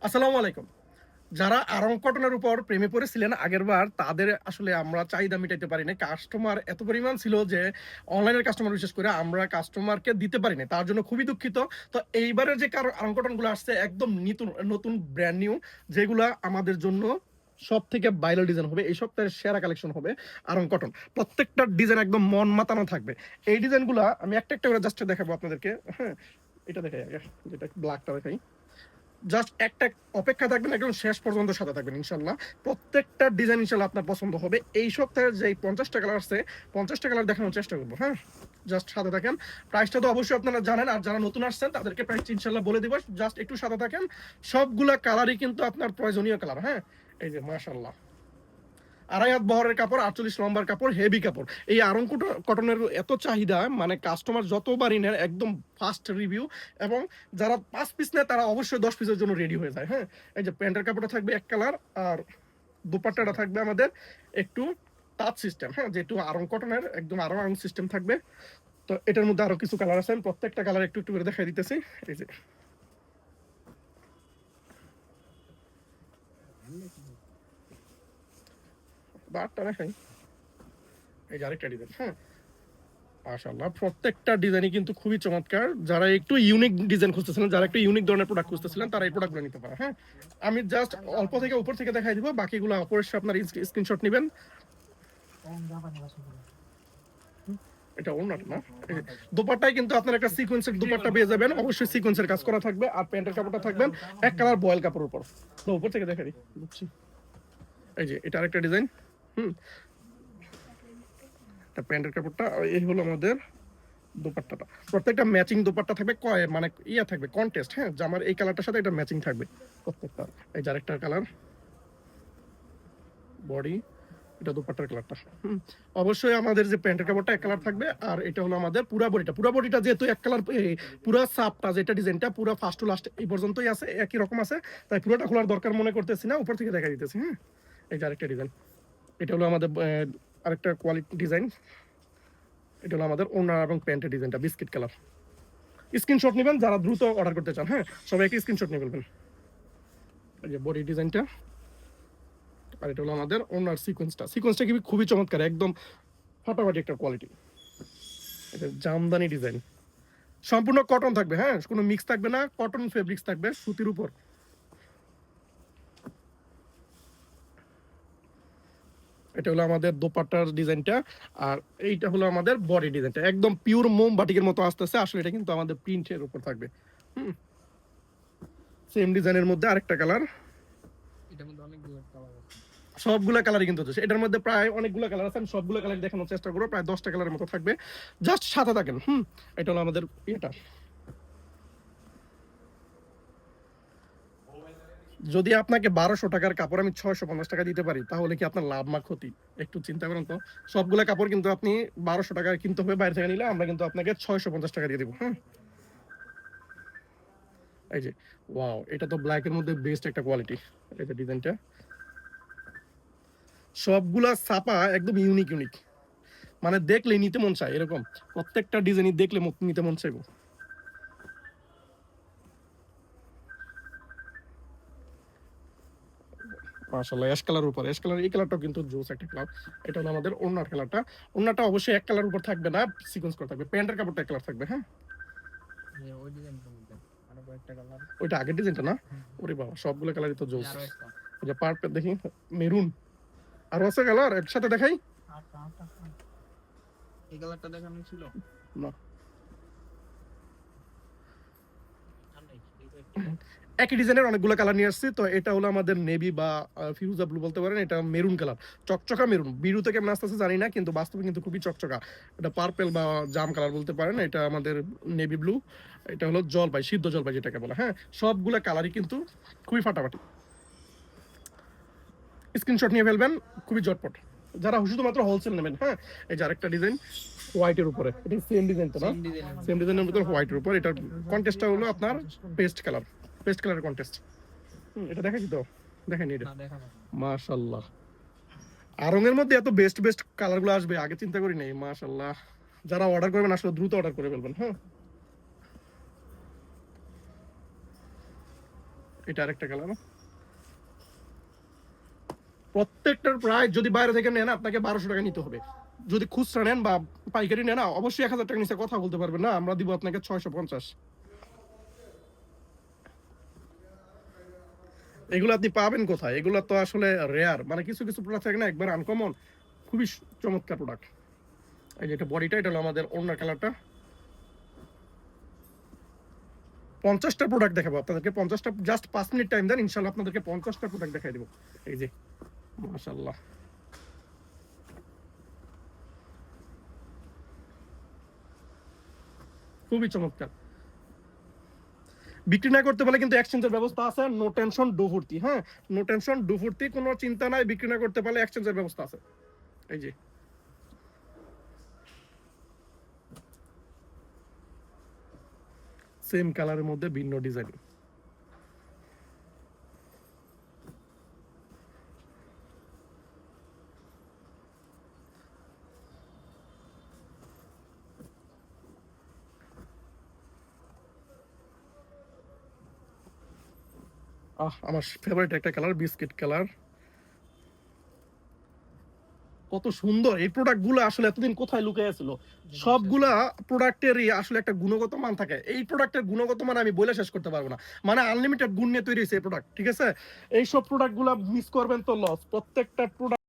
আসসালামু আলাইকুম। যারা আরং কটনের উপর প্রেমে পড়েছিলেন আগেরবার, তাদের আসলে আমরা চাহিদা মিটাইতে পারি নাই। কাস্টমার এত পরিমাণ ছিল যে অনলাইনের কাস্টমার বিশেষ করে আমরা কাস্টমারকে দিতে পারি নাই। তার জন্য খুবই দুঃখিত। তো এইবারের যে আরং কটনগুলো আসছে একদম নতুন নতুন ব্র্যান্ড নিউ, যেগুলা আমাদের জন্য সবথেকে ভাইরাল ডিজাইন হবে। এই সপ্তাহের সেরা কালেকশন হবে আরং কটন। প্রত্যেকটা ডিজাইন একদম মন মাতানো থাকবে। এই ডিজাইনগুলা আমি একটা একটা করে জাস্ট দেখাবো আপনাদেরকে। হ্যাঁ, এটা দেখাই আগে, যেটা ব্ল্যাকটা দেখাই। জাস্ট একটা অপেক্ষা থাকবেন, একদম শেষ পর্যন্ত সাথে থাকবেন ইনশাল্লাহ। প্রত্যেকটা ডিজাইন ইনশাল্লাহ আপনার পছন্দ হবে। এই সপ্তাহে যে 50টা কালার আছে, 50টা কালার দেখানোর চেষ্টা করবো। হ্যাঁ, জাস্ট সাথে থাকেন। প্রাইসটা তো অবশ্যই আপনারা জানেন, আর যারা নতুন আসছেন তাদেরকে প্রাইস ইনশাল্লাহ বলে দিব। জাস্ট একটু সাথে থাকেন। সবগুলা কালারই কিন্তু আপনার প্রয়োজনীয় কালার। হ্যাঁ, এই যে মাশাল্লাহ, 2.5 হাত বহরের কাপড়, 48 লম্বার কাপড়, হেভি কাপড়। এই আরং কটনের এত চাহিদা, মানে কাস্টমার যতবারই নেন একদম ফাস্ট রিভিউ। এবং যারা 5 পিস নেয় তারা অবশ্যই 10 পিসের জন্য রেডি হয়ে যায়। হ্যাঁ, এই যে প্যান্টের কাপড়টা থাকবে এক কালার, আর দুপাট্টাটা থাকবে আমাদের একটু টাচ সিস্টেম। হ্যাঁ, যেহেতু আরং কটনের একদম আরং সিস্টেম থাকবে। তো এটার মধ্যে আরো কিছু কালার আছে, প্রত্যেকটা কালার একটু একটু করে দেখাই দিতেছি। এই যে বারটা দেখাই, এই যে আরেকটা ডিজাইন। হ্যাঁ, মাশাআল্লাহ, প্রত্যেকটা ডিজাইনই কিন্তু খুবই চমৎকার। যারা একটু ইউনিক ডিজাইন খুঁজতেছিলেন, যারা একটু ইউনিক ধরনের প্রোডাক্ট খুঁজতেছিলেন, তারা এই প্রোডাক্টগুলো নিতে পারে। হ্যাঁ, আমি জাস্ট অল্প থেকে উপর থেকে দেখাই দিব, বাকিগুলো অবশ্যই আপনার স্ক্রিনশট নেবেন। এটা ওড়নাটা না, দোপাট্টায় কিন্তু আপনার একটা সিকোয়েন্সের দোপাট্টা পেয়ে যাবেন। অবশ্যই সিকোয়েন্সের কাজ করা থাকবে, আর প্যান্টের কাপড়টা থাকবেন এক কালার বয়েল কাপড়ের উপর। তো উপর থেকে দেখাই বুঝছি। এই যে এটা আরেকটা ডিজাইন। হুম, এটা প্যান্টের কাপড়টা, এই হলো আমাদের দোপাট্টাটা। প্রত্যেকটা ম্যাচিং দোপাট্টা থাকবে, মানে ইয়া থাকবে কন্টেস্ট। হ্যাঁ, জামার এই কালারটার সাথে এটা ম্যাচিং থাকবে প্রত্যেকটা। এই যে আরেকটা কালার বডি, এটা দোপাট্টার কালারটা। অবশ্যই আমাদের যে প্যান্টের কাপড়টা এক কালার থাকবে, আর এটা হলো আমাদের পুরা বডিটা যেহেতু এক কালার, পুরা সাপটা যেটা ডিজাইনটা পুরো ফার্স্ট টু লাস্ট এই পর্যন্তই আছে, একই রকম আছে। তাই পুরোটা খোলার দরকার মনে করতেছি না, উপর থেকে দেখা দিতেছি। হ্যাঁ, এই যে আরেকটা ডিজাইন, এটা হলো আমাদের আরেকটা কোয়ালিটি ডিজাইন। এটা হলো আমাদের ওড়না এবং প্যান্টের ডিজাইনটা বিস্কিট কালার। স্ক্রিনশট নেবেন যারা দ্রুত অর্ডার করতে চান। হ্যাঁ, সবাইকে স্ক্রিনশট নিয়ে ফেলবেন। এই যে বডি ডিজাইনটা, আর এটা হলো আমাদের ওনার সিকোয়েন্সটা কি খুবই চমৎকার, একদম ফাটাফাটি একটা কোয়ালিটি। এটা জামদানি ডিজাইন, সম্পূর্ণ কটন থাকবে। হ্যাঁ, কোনো মিক্স থাকবে না, কটন ফেব্রিক্স থাকবে সুতির উপর। এটা হলো আমাদের দোপাট্টার ডিজাইনটা, আর এইটা হলো আমাদের বডি ডিজাইনটা, একদম পিওর মোম বাটিকের মতো আসতেছে। আসলে এটা কিন্তু আমাদের প্রিন্টের উপর থাকবে। সেম ডিজাইনের মধ্যে আরেকটা কালার। এটার মধ্যে অনেকগুলো কালার আছে, সবগুলা কালারই কিন্তু এটার মধ্যে প্রায় অনেকগুলো কালার আছে। আমি সবগুলো কালার দেখানোর চেষ্টা করবো, প্রায় 10টা কালারের মতো থাকবে। জাস্ট সাথে থাকেন। এটা হলো আমাদের এটা। যদি আপনাকে 1200 টাকার কাপড় আমি 650 টাকা দিতে পারি, তাহলে কি আপনার লাভ না ক্ষতি? একটু চিন্তা করেন তো। সবগুলা কাপড় কিন্তু আপনি 1200 টাকায় কিনতে হবে, বাইরে থেকে নিলে আমরা কিন্তু আপনাকে 650 টাকা দিয়ে দেবো। হ্যাঁ, এই যে ওয়াও, এটা তো ব্ল্যাকের মধ্যে বেস্ট একটা কোয়ালিটি। এই যে ডিজাইনটা, সবগুলা ছাপা একদম ইউনিক ইউনিক, মানে দেখলে নিতে মন চায় এরকম। প্রত্যেকটা ডিজাইনই দেখলে নিতে মন চাইবো। মাশাআল্লাহ, অ্যাশ কালার উপর অ্যাশ কালার, এই কালারটাও কিন্তু জোস একটা কালার। এটা হলো আমাদের ওড়নার কালারটা। ওড়নাটা অবশ্যই এক কালার উপর থাকবে না, সিকোয়েন্স করা থাকবে। প্যান্টের কাপড়টা এক কালার থাকবে। হ্যাঁ, ওই ডিজাইনটার মধ্যে আরো কয়েকটা কালার, ওইটা আগের ডিজাইনটা না? ওরে বাবা, সবগুলো কালারই তো জোস। এই যে পার্পল দেখি, মেরুন, আর আছে কালার একসাথে দেখাই। এই কালারটা দেখানো ছিল না, একই ডিজাইনের অনেকগুলো কালার নিয়ে আসছি। তো এটা হলো আমাদের নেভি বা ফিউজা ব্লু বলতে পারেন। এটা মেরুন কালার, চকচকা মেরুন। বিরু থেকে কেমন আসতেছে জানি না, কিন্তু বাস্তবে কিন্তু খুবই চকচকা। এটা পার্পেল বা জাম কালার বলতে পারেন। এটা আমাদের নেভি ব্লু। এটা হলো জলপাই, সিদ্ধ জলপাই যেটাকে বলে। হ্যাঁ, সবগুলা কালারই কিন্তু খুবই ফাটাফাটি। স্ক্রিনশট নিয়ে ফেলবেন খুবই ঝটপট, যারা শুধুমাত্র হোলসেল নেবেন। হ্যাঁ, এই যে আরেকটা ডিজাইন হোয়াইটের উপরে, এটা সেম ডিজাইন তো না? সেম ডিজাইনের ভিতরে হোয়াইটের উপর। এটার কন্টেস্টটা হলো আপনার পেস্ট কালারের কন্টেস্ট। এটা দেখাচ্ছি তো, দেখেনি এটা? মাশাআল্লাহ, আরঙের মধ্যে এত বেস্ট বেস্ট কালারগুলো আসবে আগে চিন্তা করি নাই। মাশাআল্লাহ, যারা অর্ডার করবেন আসলে দ্রুত অর্ডার করে ফেলবেন। হ্যাঁ, এটা আরেকটা কালার। প্রত্যেকটার প্রাইস যদি বাইরে থেকে নেন আপনাকে 1200 টাকা নিতে হবে। যদি খুচরা নেন বা পাইকারি নেন অবশ্যই 1000 টাকা নিচে কথা বলতে পারবেন না, আমরা দিব আপনাকে 650। এগুলো আপনি পাবেন কোথায়? এগুলো তো আসলে রেয়ার, মানে কিছু কিছু প্রোডাক্ট থাকে না একবার আনকমন, খুবই চমৎকার প্রোডাক্ট। এই যে এটা বডিটা, এটা হলো আমাদের ওড়নার কালারটা। 50টা প্রোডাক্ট দেখাবো আপনাদেরকে, 50টা, জাস্ট 5 মিনিট টাইম দেন, ইনশাআল্লাহ আপনাদেরকে 50টা প্রোডাক্ট দেখাই দেবো। এই যে মাশাআল্লাহ, খুবই চমৎকার। বিক্রি না করতে পারলে কিন্তু এক্সচেঞ্জের ব্যবস্থা আছে, নো টেনশন ডো ফুর্তি। হ্যাঁ, নো টেনশন ডো ফুর্তি, কোনো চিন্তা নাই, বিক্রি না করতে পারলে এক্সচেঞ্জের ব্যবস্থা আছে। এই যে সেম কালারের মধ্যে ভিন্ন ডিজাইন। আমার ফেভারিট একটা কালার, বিস্কিট কালার। কত সুন্দর এই প্রোডাক্ট গুলো, আসলে এতদিন কোথায় লুকিয়ে ছিল। সবগুলা প্রোডাক্টেরই আসলে একটা গুণগত মান থাকে, এই প্রোডাক্টের গুণগত মান আমি বলে শেষ করতে পারবো না, মানে আনলিমিটেড গুণ নিয়ে তৈরি হয়েছে এই প্রোডাক্ট, ঠিক আছে। এইসব প্রোডাক্ট গুলা মিস করবেন তো লস, প্রত্যেকটা প্রোডাক্ট